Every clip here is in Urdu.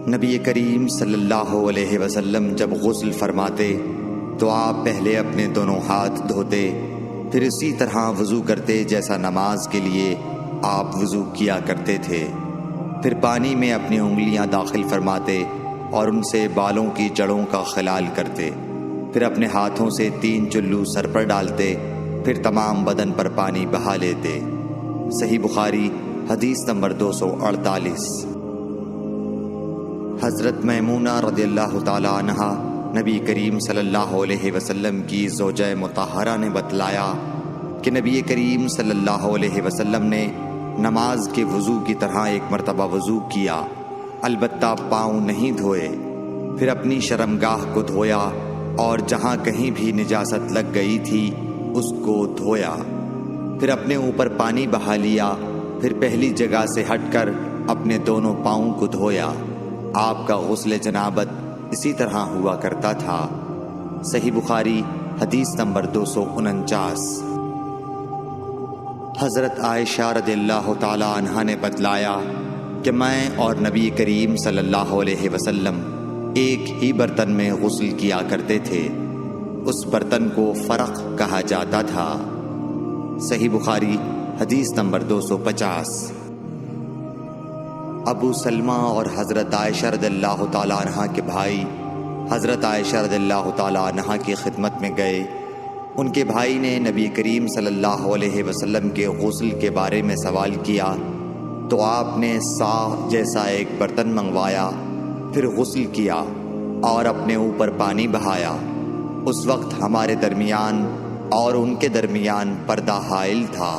نبی کریم صلی اللہ علیہ وسلم جب غسل فرماتے تو آپ پہلے اپنے دونوں ہاتھ دھوتے، پھر اسی طرح وضو کرتے جیسا نماز کے لیے آپ وضو کیا کرتے تھے۔ پھر پانی میں اپنی انگلیاں داخل فرماتے اور ان سے بالوں کی جڑوں کا خلال کرتے، پھر اپنے ہاتھوں سے 3 چلو سر پر ڈالتے، پھر تمام بدن پر پانی بہا لیتے۔ صحیح بخاری حدیث نمبر 248۔ حضرت میمونہ رضی اللہ تعالی عنہا نبی کریم صلی اللہ علیہ وسلم کی زوجہ مطہرہ نے بتلایا کہ نبی کریم صلی اللہ علیہ وسلم نے نماز کے وضو کی طرح ایک مرتبہ وضو کیا، البتہ پاؤں نہیں دھوئے، پھر اپنی شرمگاہ کو دھویا اور جہاں کہیں بھی نجاست لگ گئی تھی اس کو دھویا، پھر اپنے اوپر پانی بہا لیا، پھر پہلی جگہ سے ہٹ کر اپنے دونوں پاؤں کو دھویا۔ آپ کا غسل جنابت اسی طرح ہوا کرتا تھا۔ صحیح بخاری حدیث نمبر 249۔ حضرت عائشہ رضی اللہ تعالی عنہا نے بتلایا کہ میں اور نبی کریم صلی اللہ علیہ وسلم ایک ہی برتن میں غسل کیا کرتے تھے، اس برتن کو فرق کہا جاتا تھا۔ صحیح بخاری حدیث نمبر 250۔ ابو سلمہ اور حضرت عائشہ رضی اللہ تعالی عنہا کے بھائی حضرت عائشہ رضی اللہ تعالی عنہا کی خدمت میں گئے۔ ان کے بھائی نے نبی کریم صلی اللہ علیہ وسلم کے غسل کے بارے میں سوال کیا تو آپ نے صاف جیسا ایک برتن منگوایا، پھر غسل کیا اور اپنے اوپر پانی بہایا۔ اس وقت ہمارے درمیان اور ان کے درمیان پردہ حائل تھا۔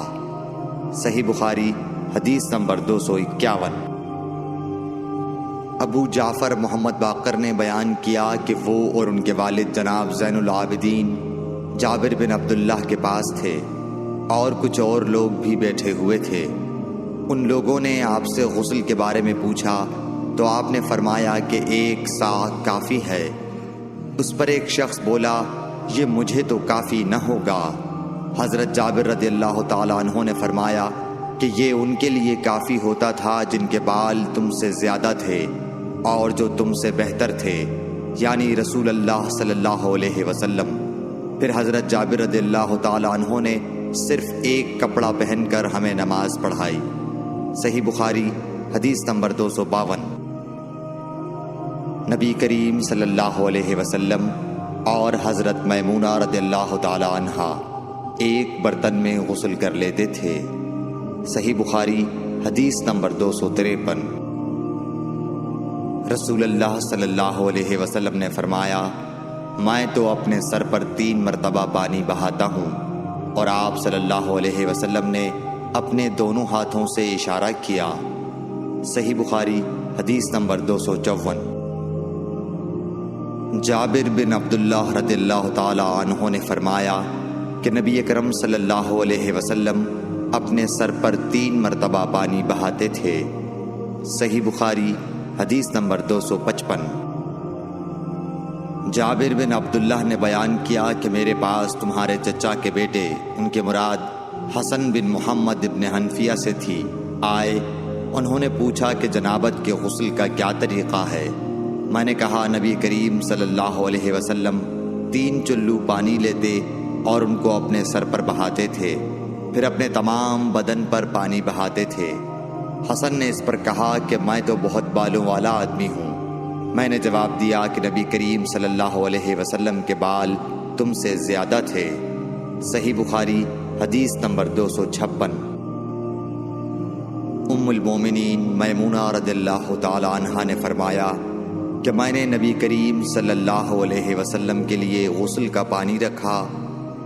صحیح بخاری حدیث نمبر 251۔ ابو جعفر محمد باقر نے بیان کیا کہ وہ اور ان کے والد جناب زین العابدین جابر بن عبداللہ کے پاس تھے اور کچھ اور لوگ بھی بیٹھے ہوئے تھے۔ ان لوگوں نے آپ سے غسل کے بارے میں پوچھا تو آپ نے فرمایا کہ 1 سا کافی ہے۔ اس پر ایک شخص بولا، یہ مجھے تو کافی نہ ہوگا۔ حضرت جابر رضی اللہ تعالیٰ عنہ نے فرمایا کہ یہ ان کے لیے کافی ہوتا تھا جن کے بال تم سے زیادہ تھے اور جو تم سے بہتر تھے، یعنی رسول اللہ صلی اللہ علیہ وسلم۔ پھر حضرت جابر رضی اللہ تعالیٰ عنہ نے صرف ایک کپڑا پہن کر ہمیں نماز پڑھائی۔ صحیح بخاری حدیث نمبر 252۔ نبی کریم صلی اللہ علیہ وسلم اور حضرت میمونہ رضی اللہ تعالیٰ عنہا ایک برتن میں غسل کر لیتے تھے۔ صحیح بخاری حدیث نمبر 253۔ رسول اللہ صلی اللہ علیہ وسلم نے فرمایا، میں تو اپنے سر پر 3 مرتبہ پانی بہاتا ہوں، اور آپ صلی اللہ علیہ وسلم نے اپنے دونوں ہاتھوں سے اشارہ کیا۔ صحیح بخاری حدیث نمبر 254۔ جابر بن عبداللہ رضی اللہ تعالی عنہ نے فرمایا کہ نبی اکرم صلی اللہ علیہ وسلم اپنے سر پر 3 مرتبہ پانی بہاتے تھے۔ صحیح بخاری حدیث نمبر 255۔ جابر بن عبداللہ نے بیان کیا کہ میرے پاس تمہارے چچا کے بیٹے، ان کے مراد حسن بن محمد ابن حنفیہ سے تھی، آئے۔ انہوں نے پوچھا کہ جنابت کے غسل کا کیا طریقہ ہے؟ میں نے کہا، نبی کریم صلی اللہ علیہ وسلم 3 چلو پانی لیتے اور ان کو اپنے سر پر بہاتے تھے، پھر اپنے تمام بدن پر پانی بہاتے تھے۔ حسن نے اس پر کہا کہ میں تو بہت بالوں والا آدمی ہوں۔ میں نے جواب دیا کہ نبی کریم صلی اللہ علیہ وسلم کے بال تم سے زیادہ تھے۔ صحیح بخاری حدیث نمبر 256۔ ام المومنین میمونہ رضی اللہ تعالی عنہا نے فرمایا کہ میں نے نبی کریم صلی اللہ علیہ وسلم کے لیے غسل کا پانی رکھا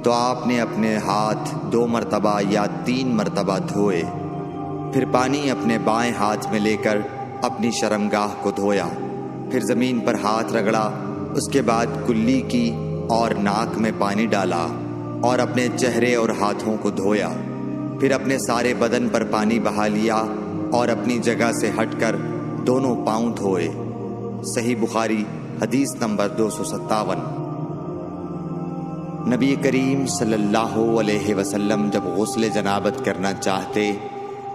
تو آپ نے اپنے ہاتھ 2 مرتبہ یا 3 مرتبہ دھوئے، پھر پانی اپنے بائیں ہاتھ میں لے کر اپنی شرمگاہ کو دھویا، پھر زمین پر ہاتھ رگڑا، اس کے بعد کلی کی اور ناک میں پانی ڈالا اور اپنے چہرے اور ہاتھوں کو دھویا، پھر اپنے سارے بدن پر پانی بہا لیا اور اپنی جگہ سے ہٹ کر دونوں پاؤں دھوئے۔ صحیح بخاری حدیث نمبر 257۔ نبی کریم صلی اللہ علیہ وسلم جب غسل جنابت کرنا چاہتے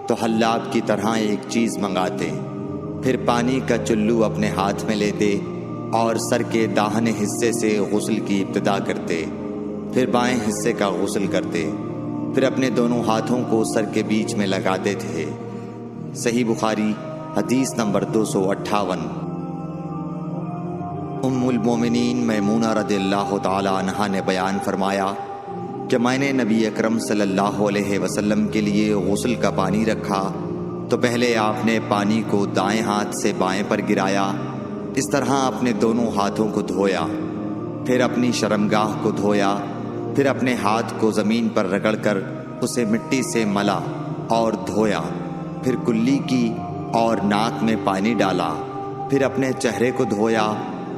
تو حلاب کی طرح ایک چیز منگاتے، پھر پانی کا چلو اپنے ہاتھ میں لیتے اور سر کے داہنے حصے سے غسل کی ابتدا کرتے، پھر بائیں حصے کا غسل کرتے، پھر اپنے دونوں ہاتھوں کو سر کے بیچ میں لگاتے تھے۔ صحیح بخاری حدیث نمبر 258۔ ام المومنین میمونہ رضی اللہ تعالی عنہا نے بیان فرمایا کہ میں نے نبی اکرم صلی اللہ علیہ وسلم کے لیے غسل کا پانی رکھا تو پہلے آپ نے پانی کو دائیں ہاتھ سے بائیں پر گرایا، اس طرح اپنے دونوں ہاتھوں کو دھویا، پھر اپنی شرمگاہ کو دھویا، پھر اپنے ہاتھ کو زمین پر رگڑ کر اسے مٹی سے ملا اور دھویا، پھر کلی کی اور ناک میں پانی ڈالا، پھر اپنے چہرے کو دھویا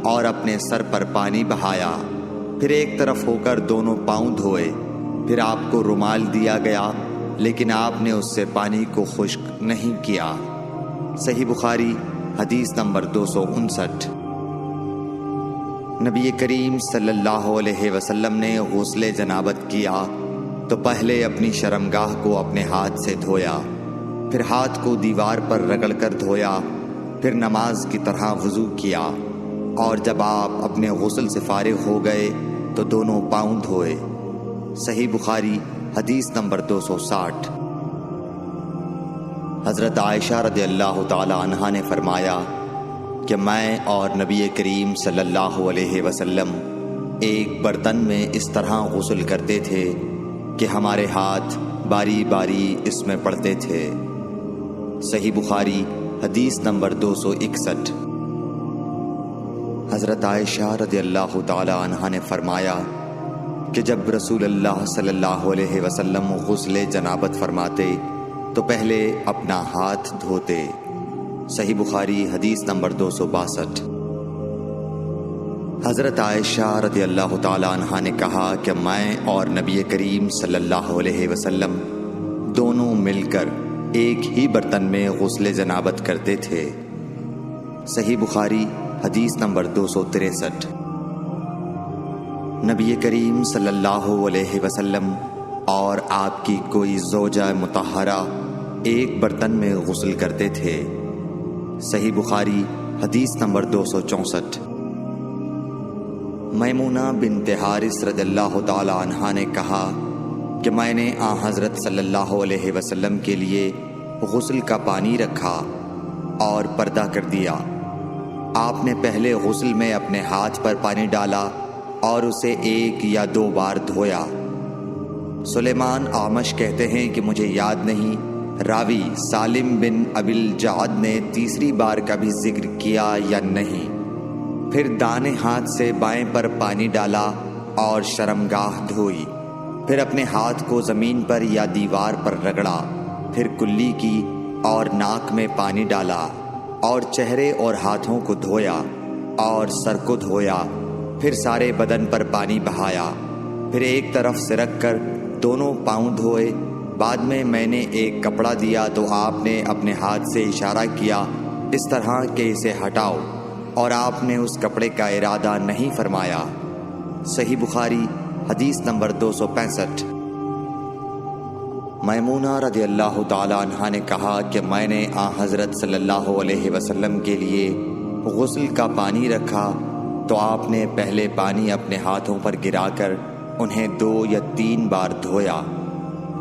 اور اپنے سر پر پانی بہایا، پھر ایک طرف ہو کر دونوں پاؤں دھوئے، پھر آپ کو رومال دیا گیا لیکن آپ نے اس سے پانی کو خشک نہیں کیا۔ صحیح بخاری حدیث نمبر 259۔ نبی کریم صلی اللہ علیہ وسلم نے غسل جنابت کیا تو پہلے اپنی شرمگاہ کو اپنے ہاتھ سے دھویا، پھر ہاتھ کو دیوار پر رگڑ کر دھویا، پھر نماز کی طرح وضو کیا، اور جب آپ اپنے غسل سے فارغ ہو گئے تو دونوں پاؤں دھوئے۔ صحیح بخاری حدیث نمبر 260۔ حضرت عائشہ رضی اللہ تعالی عنہا نے فرمایا کہ میں اور نبی کریم صلی اللہ علیہ وسلم ایک برتن میں اس طرح غسل کرتے تھے کہ ہمارے ہاتھ باری باری اس میں پڑتے تھے۔ صحیح بخاری حدیث نمبر 261۔ حضرت عائشہ رضی اللہ تعالی عنہا نے فرمایا کہ جب رسول اللہ صلی اللہ علیہ وسلم غسل جنابت فرماتے تو پہلے اپنا ہاتھ دھوتے۔ صحیح بخاری حدیث نمبر 262۔ حضرت عائشہ رضی اللہ تعالی عنہا نے کہا کہ میں اور نبی کریم صلی اللہ علیہ وسلم دونوں مل کر ایک ہی برتن میں غسل جنابت کرتے تھے۔ صحیح بخاری حدیث نمبر 263۔ نبی کریم صلی اللہ علیہ وسلم اور آپ کی کوئی زوجہ مطہرہ ایک برتن میں غسل کرتے تھے۔ صحیح بخاری حدیث نمبر 264۔ میمونہ بنت حارث رضی اللہ تعالی عنہا نے کہا کہ میں نے حضرت صلی اللہ علیہ وسلم کے لیے غسل کا پانی رکھا اور پردہ کر دیا۔ آپ نے پہلے غسل میں اپنے ہاتھ پر پانی ڈالا اور اسے 1 یا 2 بار دھویا۔ سلیمان اعمش کہتے ہیں کہ مجھے یاد نہیں راوی سالم بن ابی الجعد نے تیسری بار کا بھی ذکر کیا یا نہیں۔ پھر دانے ہاتھ سے بائیں پر پانی ڈالا اور شرمگاہ دھوئی، پھر اپنے ہاتھ کو زمین پر یا دیوار پر رگڑا، پھر کلی کی اور ناک میں پانی ڈالا اور چہرے اور ہاتھوں کو دھویا اور سر کو دھویا، پھر سارے بدن پر پانی بہایا، پھر ایک طرف سے رکھ کر دونوں پاؤں دھوئے۔ بعد میں نے ایک کپڑا دیا تو آپ نے اپنے ہاتھ سے اشارہ کیا اس طرح کہ اسے ہٹاؤ، اور آپ نے اس کپڑے کا ارادہ نہیں فرمایا۔ صحیح بخاری حدیث نمبر 265۔ میمونہ رضی اللہ تعالی عنہا نے کہا کہ میں نے حضرت صلی اللہ علیہ وسلم کے لیے غسل کا پانی رکھا تو آپ نے پہلے پانی اپنے ہاتھوں پر گرا کر انہیں 2 یا 3 بار دھویا،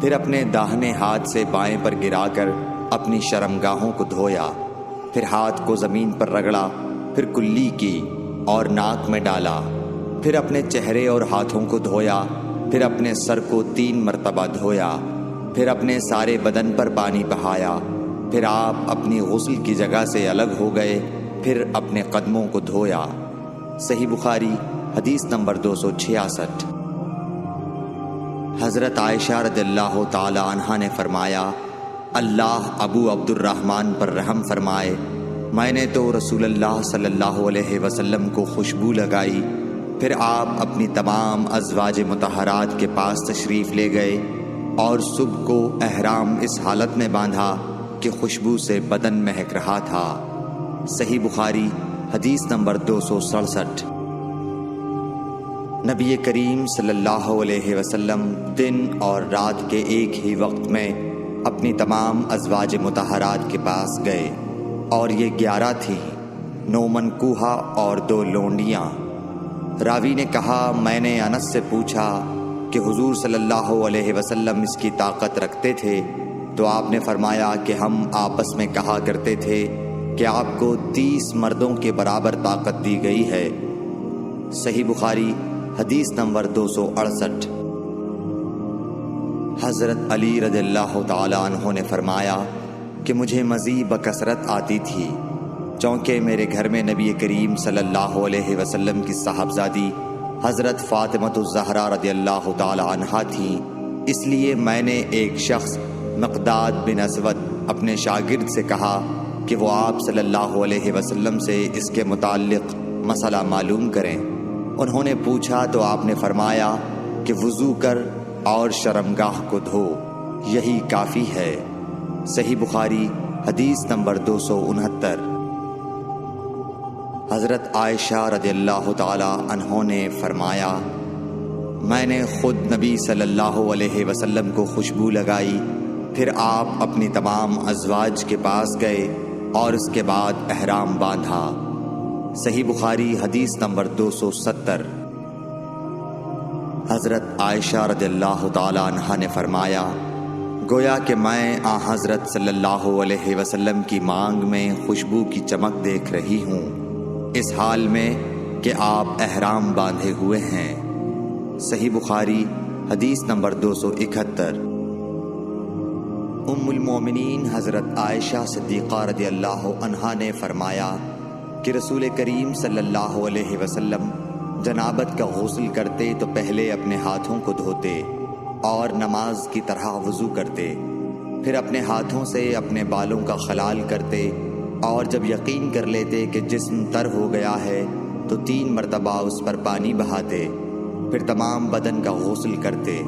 پھر اپنے داہنے ہاتھ سے بائیں پر گرا کر اپنی شرمگاہوں کو دھویا، پھر ہاتھ کو زمین پر رگڑا، پھر کلی کی اور ناک میں ڈالا، پھر اپنے چہرے اور ہاتھوں کو دھویا، پھر اپنے سر کو 3 مرتبہ دھویا، پھر اپنے سارے بدن پر پانی بہایا، پھر آپ اپنی غسل کی جگہ سے الگ ہو گئے، پھر اپنے قدموں کو دھویا۔ صحیح بخاری حدیث نمبر 266۔ حضرت عائشہ رضی اللہ تعالی عنہا نے فرمایا اللہ ابو عبد الرحمن پر رحم فرمائے، میں نے تو رسول اللہ صلی اللہ علیہ وسلم کو خوشبو لگائی، پھر آپ اپنی تمام ازواج مطہرات کے پاس تشریف لے گئے اور صبح کو احرام اس حالت میں باندھا کہ خوشبو سے بدن مہک رہا تھا۔ صحیح بخاری حدیث نمبر 267۔ نبی کریم صلی اللہ علیہ وسلم دن اور رات کے ایک ہی وقت میں اپنی تمام ازواج مطہرات کے پاس گئے، اور یہ 11 تھیں، 9 منکوہا اور 2 لونڈیاں۔ راوی نے کہا میں نے انس سے پوچھا کہ حضور صلی اللہ علیہ وسلم اس کی طاقت رکھتے تھے؟ تو آپ نے فرمایا کہ ہم آپس میں کہا کرتے تھے کہ آپ کو 30 مردوں کے برابر طاقت دی گئی ہے۔ صحیح بخاری حدیث نمبر 268۔ حضرت علی رضی اللہ تعالی عنہ نے فرمایا کہ مجھے مزید بکثرت آتی تھی، چونکہ میرے گھر میں نبی کریم صلی اللہ علیہ وسلم کی صاحبزادی حضرت فاطمۃ الزہرا رضی اللہ تعالی عنہا تھیں، اس لیے میں نے ایک شخص مقداد بن اسود اپنے شاگرد سے کہا کہ وہ آپ صلی اللہ علیہ وسلم سے اس کے متعلق مسئلہ معلوم کریں۔ انہوں نے پوچھا تو آپ نے فرمایا کہ وضو کر اور شرمگاہ کو دھو، یہی کافی ہے۔ صحیح بخاری حدیث نمبر 269۔ حضرت عائشہ رضی اللہ تعالی عنہ نے فرمایا میں نے خود نبی صلی اللہ علیہ وسلم کو خوشبو لگائی، پھر آپ اپنی تمام ازواج کے پاس گئے اور اس کے بعد احرام باندھا۔ صحیح بخاری حدیث نمبر 270۔ حضرت عائشہ رضی اللہ تعالی عنہا نے فرمایا گویا کہ میں حضرت صلی اللہ علیہ وسلم کی مانگ میں خوشبو کی چمک دیکھ رہی ہوں، اس حال میں کہ آپ احرام باندھے ہوئے ہیں۔ صحیح بخاری حدیث نمبر 271۔ ام المومنین حضرت عائشہ صدیقہ رضی اللہ عنہا نے فرمایا کہ رسول کریم صلی اللہ علیہ وسلم جنابت کا غسل کرتے تو پہلے اپنے ہاتھوں کو دھوتے اور نماز کی طرح وضو کرتے، پھر اپنے ہاتھوں سے اپنے بالوں کا خلال کرتے، اور جب یقین کر لیتے کہ جسم تر ہو گیا ہے تو 3 مرتبہ اس پر پانی بہاتے، پھر تمام بدن کا غسل کرتے۔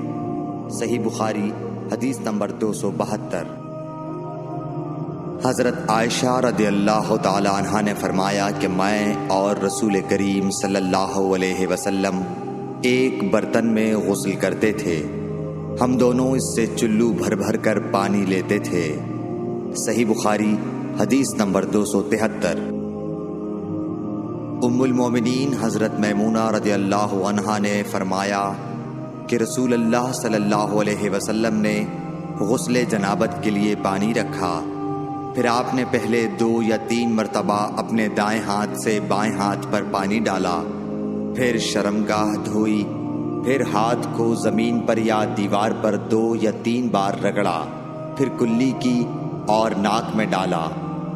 صحیح بخاری حدیث نمبر 272۔ حضرت عائشہ رضی اللہ تعالی عنہا نے فرمایا کہ میں اور رسول کریم صلی اللہ علیہ وسلم ایک برتن میں غسل کرتے تھے، ہم دونوں اس سے چلو بھر بھر کر پانی لیتے تھے۔ صحیح بخاری حدیث نمبر 273۔ ام المومنین حضرت میمونہ رضی اللہ عنہا نے فرمایا کہ رسول اللہ صلی اللہ علیہ وسلم نے غسل جنابت کے لیے پانی رکھا، پھر آپ نے پہلے 2 یا 3 مرتبہ اپنے دائیں ہاتھ سے بائیں ہاتھ پر پانی ڈالا، پھر شرمگاہ دھوئی، پھر ہاتھ کو زمین پر یا دیوار پر 2 یا 3 بار رگڑا، پھر کلی کی اور ناک میں ڈالا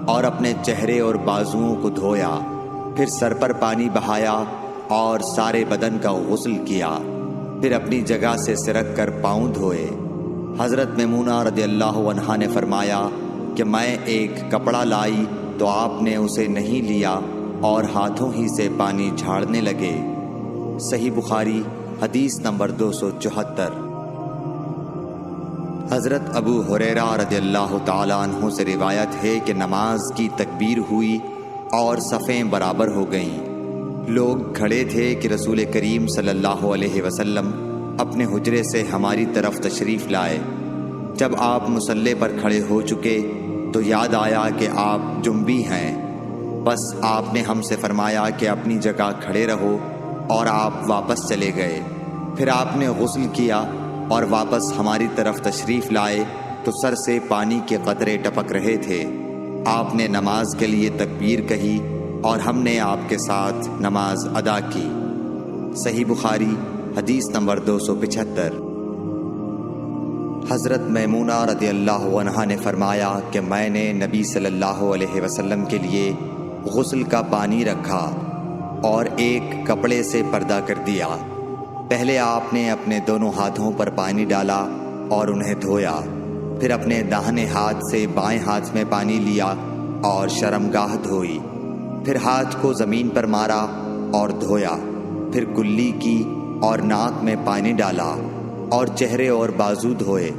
اور اپنے چہرے اور بازوؤں کو دھویا، پھر سر پر پانی بہایا اور سارے بدن کا غسل کیا، پھر اپنی جگہ سے سرک کر پاؤں دھوئے۔ حضرت میمونہ رضی اللہ عنہا نے فرمایا کہ میں ایک کپڑا لائی تو آپ نے اسے نہیں لیا اور ہاتھوں ہی سے پانی جھاڑنے لگے۔ صحیح بخاری حدیث نمبر 274۔ حضرت ابو ہریرہ رضی اللہ تعالی عنہ سے روایت ہے کہ نماز کی تکبیر ہوئی اور صفیں برابر ہو گئیں، لوگ کھڑے تھے کہ رسول کریم صلی اللہ علیہ وسلم اپنے حجرے سے ہماری طرف تشریف لائے۔ جب آپ مصلی پر کھڑے ہو چکے تو یاد آیا کہ آپ جنبی ہیں، بس آپ نے ہم سے فرمایا کہ اپنی جگہ کھڑے رہو، اور آپ واپس چلے گئے۔ پھر آپ نے غسل کیا اور واپس ہماری طرف تشریف لائے تو سر سے پانی کے قطرے ٹپک رہے تھے۔ آپ نے نماز کے لیے تکبیر کہی اور ہم نے آپ کے ساتھ نماز ادا کی۔ صحیح بخاری حدیث نمبر 275۔ حضرت میمونہ رضی اللہ عنہا نے فرمایا کہ میں نے نبی صلی اللہ علیہ وسلم کے لیے غسل کا پانی رکھا اور ایک کپڑے سے پردہ کر دیا۔ پہلے آپ نے اپنے دونوں ہاتھوں پر پانی ڈالا اور انہیں دھویا، پھر اپنے داہنے ہاتھ سے بائیں ہاتھ میں پانی لیا اور شرمگاہ دھوئی، پھر ہاتھ کو زمین پر مارا اور دھویا، پھر کلی کی اور ناک میں پانی ڈالا اور چہرے اور بازو دھوئے،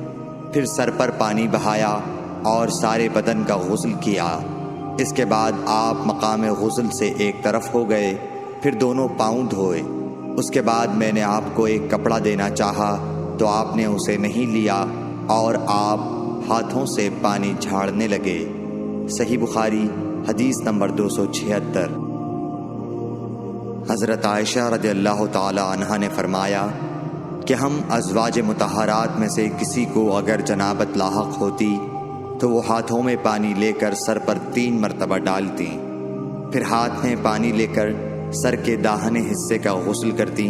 پھر سر پر پانی بہایا اور سارے بدن کا غسل کیا۔ اس کے بعد آپ مقام غسل سے ایک طرف ہو گئے، پھر دونوں پاؤں دھوئے۔ اس کے بعد میں نے آپ کو ایک کپڑا دینا چاہا تو آپ نے اسے نہیں لیا اور آپ ہاتھوں سے پانی جھاڑنے لگے۔ صحیح بخاری حدیث نمبر 276۔ حضرت عائشہ رضی اللہ تعالی عنہا نے فرمایا کہ ہم ازواج مطہرات میں سے کسی کو اگر جنابت لاحق ہوتی تو وہ ہاتھوں میں پانی لے کر سر پر 3 مرتبہ ڈالتی، پھر ہاتھ میں پانی لے کر سر کے داہنے حصے کا غسل کرتی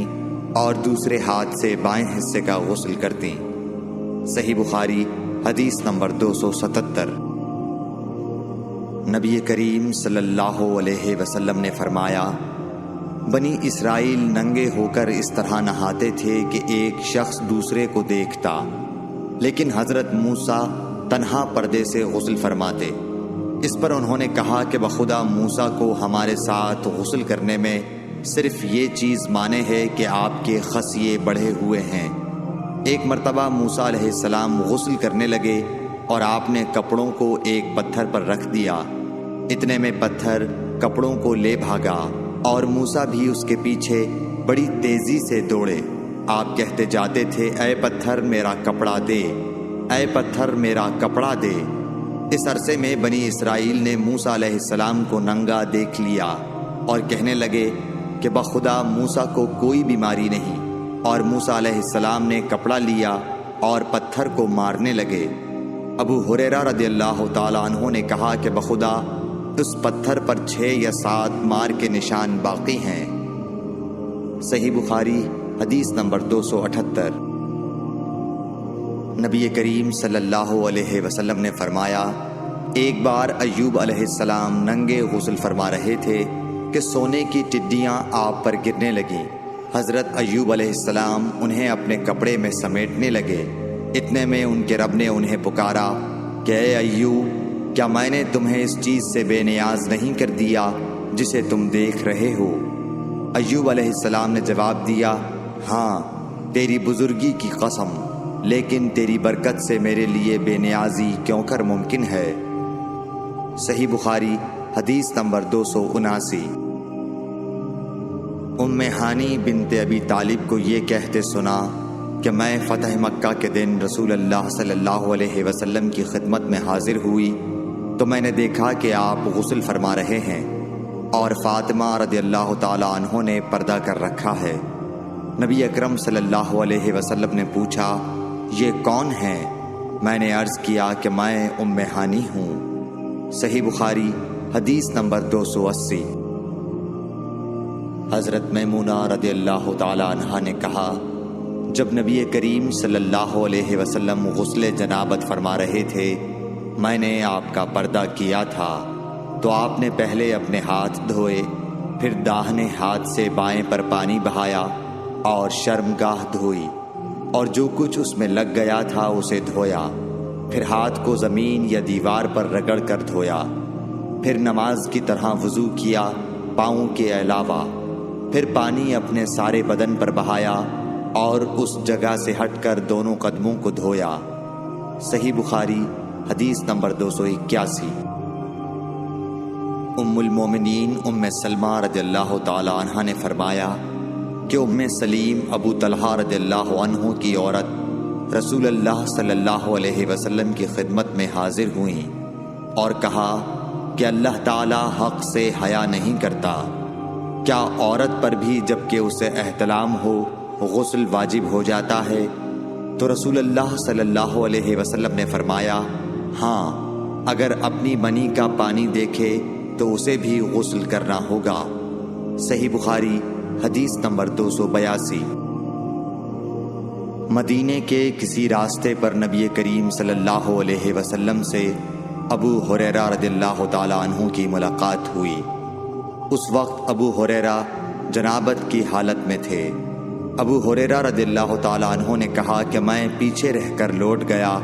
اور دوسرے ہاتھ سے بائیں حصے کا غسل کرتی۔ صحیح بخاری حدیث نمبر 277۔ نبی کریم صلی اللہ علیہ وسلم نے فرمایا، بنی اسرائیل ننگے ہو کر اس طرح نہاتے تھے کہ ایک شخص دوسرے کو دیکھتا، لیکن حضرت موسیٰ تنہا پردے سے غسل فرماتے۔ اس پر انہوں نے کہا کہ بخدا موسیٰ کو ہمارے ساتھ غسل کرنے میں صرف یہ چیز مانے ہے کہ آپ کے خصیے بڑھے ہوئے ہیں۔ ایک مرتبہ موسیٰ علیہ السلام غسل کرنے لگے اور آپ نے کپڑوں کو ایک پتھر پر رکھ دیا، اتنے میں پتھر کپڑوں کو لے بھاگا اور موسیٰ بھی اس کے پیچھے بڑی تیزی سے دوڑے۔ آپ کہتے جاتے تھے، اے پتھر میرا کپڑا دے، اے پتھر میرا کپڑا دے۔ اس عرصے میں بنی اسرائیل نے موسیٰ علیہ السلام کو ننگا دیکھ لیا اور کہنے لگے کہ بخدا موسیٰ کو کوئی بیماری نہیں، اور موسیٰ علیہ السلام نے کپڑا لیا اور پتھر کو مارنے لگے۔ ابو ہریرہ رضی اللہ تعالیٰ عنہ نے کہا کہ بخدا اس پتھر پر 6 یا 7 مار کے نشان باقی ہیں۔ صحیح بخاری حدیث نمبر 278۔ نبی کریم صلی اللہ علیہ وسلم نے فرمایا، ایک بار ایوب علیہ السلام ننگے غسل فرما رہے تھے کہ سونے کی ٹڈیاں آپ پر گرنے لگیں۔ حضرت ایوب علیہ السلام انہیں اپنے کپڑے میں سمیٹنے لگے، اتنے میں ان کے رب نے انہیں پکارا کہ اے ایوب، کیا میں نے تمہیں اس چیز سے بے نیاز نہیں کر دیا جسے تم دیکھ رہے ہو؟ ایوب علیہ السلام نے جواب دیا، ہاں تیری بزرگی کی قسم، لیکن تیری برکت سے میرے لیے بے نیازی کیوں کر ممکن ہے۔ صحیح بخاری حدیث نمبر 279۔ ام ہانی بنت ابی طالب کو یہ کہتے سنا کہ میں فتح مکہ کے دن رسول اللہ صلی اللہ علیہ وسلم کی خدمت میں حاضر ہوئی تو میں نے دیکھا کہ آپ غسل فرما رہے ہیں اور فاطمہ رضی اللہ تعالیٰ عنہ نے پردہ کر رکھا ہے۔ نبی اکرم صلی اللہ علیہ وسلم نے پوچھا، یہ کون ہیں؟ میں نے عرض کیا کہ میں ام ہانی ہوں۔ صحیح بخاری حدیث نمبر 280۔ حضرت میمونہ رضی اللہ تعالی عنہا نے کہا، جب نبی کریم صلی اللہ علیہ وسلم غسل جنابت فرما رہے تھے، میں نے آپ کا پردہ کیا تھا تو آپ نے پہلے اپنے ہاتھ دھوئے، پھر داہنے ہاتھ سے بائیں پر پانی بہایا اور شرمگاہ دھوئی، اور جو کچھ اس میں لگ گیا تھا اسے دھویا، پھر ہاتھ کو زمین یا دیوار پر رگڑ کر دھویا، پھر نماز کی طرح وضو کیا پاؤں کے علاوہ، پھر پانی اپنے سارے بدن پر بہایا اور اس جگہ سے ہٹ کر دونوں قدموں کو دھویا۔ صحیح بخاری حدیث نمبر 281۔ ام المومنین ام سلمہ رضی اللہ تعالی عنہ نے فرمایا کہ ام سلیم ابو طلحہ رضی اللہ عنہ کی عورت رسول اللہ صلی اللہ علیہ وسلم کی خدمت میں حاضر ہوئیں اور کہا کہ اللہ تعالی حق سے حیا نہیں کرتا، کیا عورت پر بھی جب کہ اسے احتلام ہو غسل واجب ہو جاتا ہے؟ تو رسول اللہ صلی اللہ علیہ وسلم نے فرمایا، ہاں، اگر اپنی منی کا پانی دیکھے تو اسے بھی غسل کرنا ہوگا۔ صحیح بخاری حدیث نمبر 282۔ مدینے کے کسی راستے پر نبی کریم صلی اللہ علیہ وسلم سے ابو ہریرہ رضی اللہ تعالیٰ عنہ کی ملاقات ہوئی۔ اس وقت ابو ہریرہ جنابت کی حالت میں تھے۔ ابو ہریرہ رضی اللہ تعالیٰ عنہ نے کہا کہ میں پیچھے رہ کر لوٹ گیا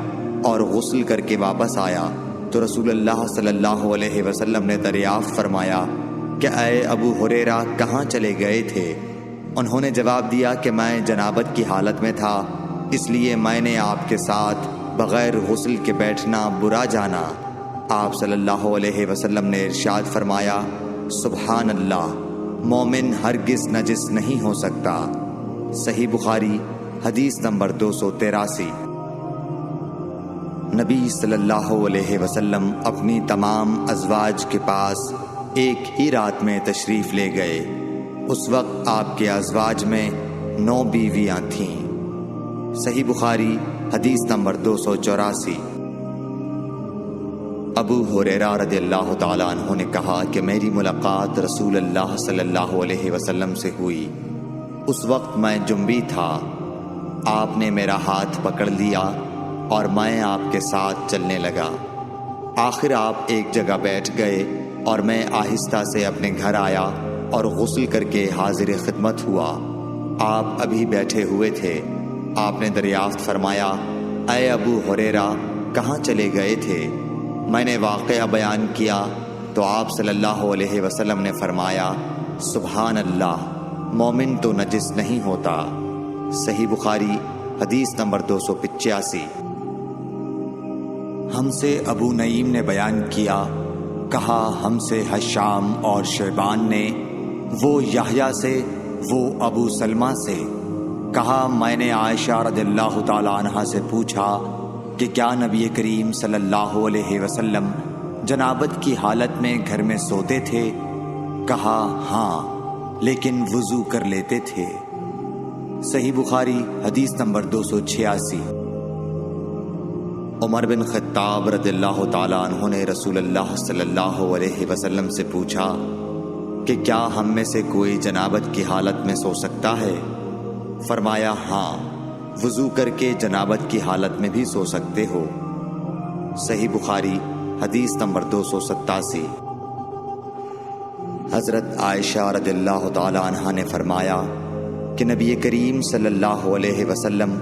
اور غسل کر کے واپس آیا تو رسول اللہ صلی اللہ علیہ وسلم نے دریافت فرمایا کہ اے ابو ہریرہ کہاں چلے گئے تھے؟ انہوں نے جواب دیا کہ میں جنابت کی حالت میں تھا، اس لیے میں نے آپ کے ساتھ بغیر غسل کے بیٹھنا برا جانا۔ آپ صلی اللہ علیہ وسلم نے ارشاد فرمایا، سبحان اللہ، مومن ہرگز نجس نہیں ہو سکتا۔ صحیح بخاری حدیث نمبر 283۔ نبی صلی اللہ علیہ وسلم اپنی تمام ازواج کے پاس ایک ہی رات میں تشریف لے گئے۔ اس وقت آپ کے ازواج میں 9 بیویاں تھیں۔ صحیح بخاری حدیث نمبر 284۔ ابو ہریرہ رضی اللہ تعالیٰ عنہ نے کہا کہ میری ملاقات رسول اللہ صلی اللہ علیہ وسلم سے ہوئی۔ اس وقت میں جنبی تھا۔ آپ نے میرا ہاتھ پکڑ لیا اور میں آپ کے ساتھ چلنے لگا۔ آخر آپ ایک جگہ بیٹھ گئے اور میں آہستہ سے اپنے گھر آیا اور غسل کر کے حاضر خدمت ہوا۔ آپ ابھی بیٹھے ہوئے تھے۔ آپ نے دریافت فرمایا، اے ابو ہریرہ، کہاں چلے گئے تھے؟ میں نے واقعہ بیان کیا تو آپ صلی اللہ علیہ وسلم نے فرمایا، سبحان اللہ، مومن تو نجس نہیں ہوتا۔ صحیح بخاری حدیث نمبر 285۔ ہم سے ابو نعیم نے بیان کیا، کہا ہم سے حشام اور شیبان نے، وہ یحییٰ سے، وہ ابو سلمہ سے۔ کہا میں نے عائشہ رضی اللہ تعالیٰ عنہا سے پوچھا کہ کیا نبی کریم صلی اللہ علیہ وسلم جنابت کی حالت میں گھر میں سوتے تھے؟ کہا ہاں، لیکن وضو کر لیتے تھے۔ صحیح بخاری حدیث نمبر 286۔ عمر بن خطاب رضی اللہ تعالیٰ عنہ نے رسول اللہ صلی اللہ علیہ وسلم سے پوچھا کہ کیا ہم میں سے کوئی جنابت کی حالت میں سو سکتا ہے؟ فرمایا ہاں، وضو کر کے جنابت کی حالت میں بھی سو سکتے ہو۔ صحیح بخاری حدیث نمبر 287۔ حضرت عائشہ رضی اللہ تعالی عنہا نے فرمایا کہ نبی کریم صلی اللہ علیہ وسلم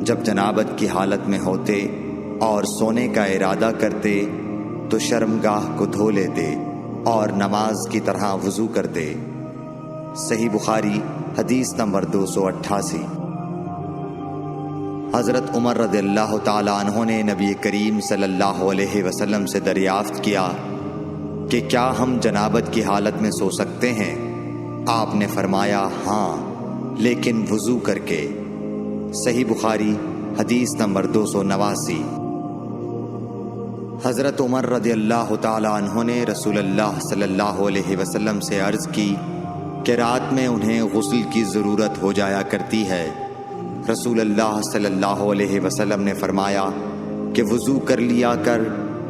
جب جنابت کی حالت میں ہوتے اور سونے کا ارادہ کرتے تو شرمگاہ کو دھو لیتے اور نماز کی طرح وضو کرتے۔ صحیح بخاری حدیث نمبر 288۔ حضرت عمر رضی اللہ تعالیٰ عنہ نے نبی کریم صلی اللہ علیہ وسلم سے دریافت کیا کہ کیا ہم جنابت کی حالت میں سو سکتے ہیں؟ آپ نے فرمایا ہاں، لیکن وضو کر کے۔ صحیح بخاری حدیث نمبر 289۔ حضرت عمر رضی اللہ تعالیٰ عنہ نے رسول اللہ صلی اللہ علیہ وسلم سے عرض کی کہ رات میں انہیں غسل کی ضرورت ہو جایا کرتی ہے۔ رسول اللہ صلی اللہ علیہ وسلم نے فرمایا کہ وضو کر لیا کر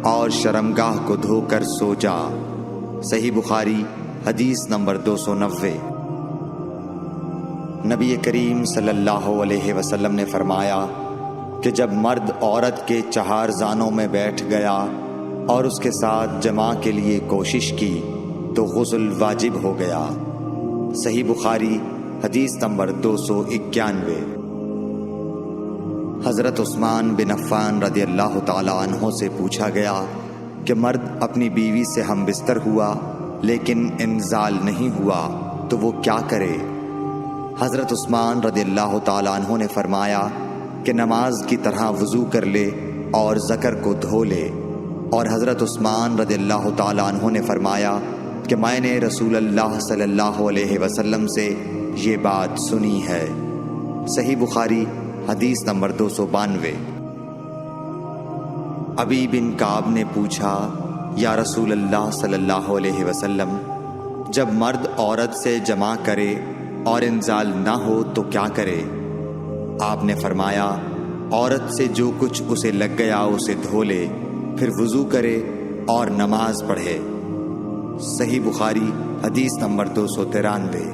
اور شرمگاہ کو دھو کر سو جا۔ صحیح بخاری حدیث نمبر 290۔ نبی کریم صلی اللہ علیہ وسلم نے فرمایا کہ جب مرد عورت کے 4 زانوں میں بیٹھ گیا اور اس کے ساتھ جماع کے لیے کوشش کی تو غسل واجب ہو گیا۔ صحیح بخاری حدیث نمبر 291۔ حضرت عثمان بن عفان رضی اللہ تعالیٰ عنہ سے پوچھا گیا کہ مرد اپنی بیوی سے ہم بستر ہوا لیکن انزال نہیں ہوا تو وہ کیا کرے؟ حضرت عثمان رضی اللہ تعالیٰ عنہ نے فرمایا کہ نماز کی طرح وضو کر لے اور ذکر کو دھو لے۔ اور حضرت عثمان رضی اللہ تعالیٰ عنہ نے فرمایا کہ میں نے رسول اللہ صلی اللہ علیہ وسلم سے یہ بات سنی ہے۔ صحیح بخاری حدیث نمبر 292۔ ابی بن کعب نے پوچھا، یا رسول اللہ صلی اللہ علیہ وسلم، جب مرد عورت سے جماع کرے اور انزال نہ ہو تو کیا کرے؟ آپ نے فرمایا، عورت سے جو کچھ اسے لگ گیا اسے دھو لے، پھر وضو کرے اور نماز پڑھے۔ صحیح بخاری حدیث نمبر 293۔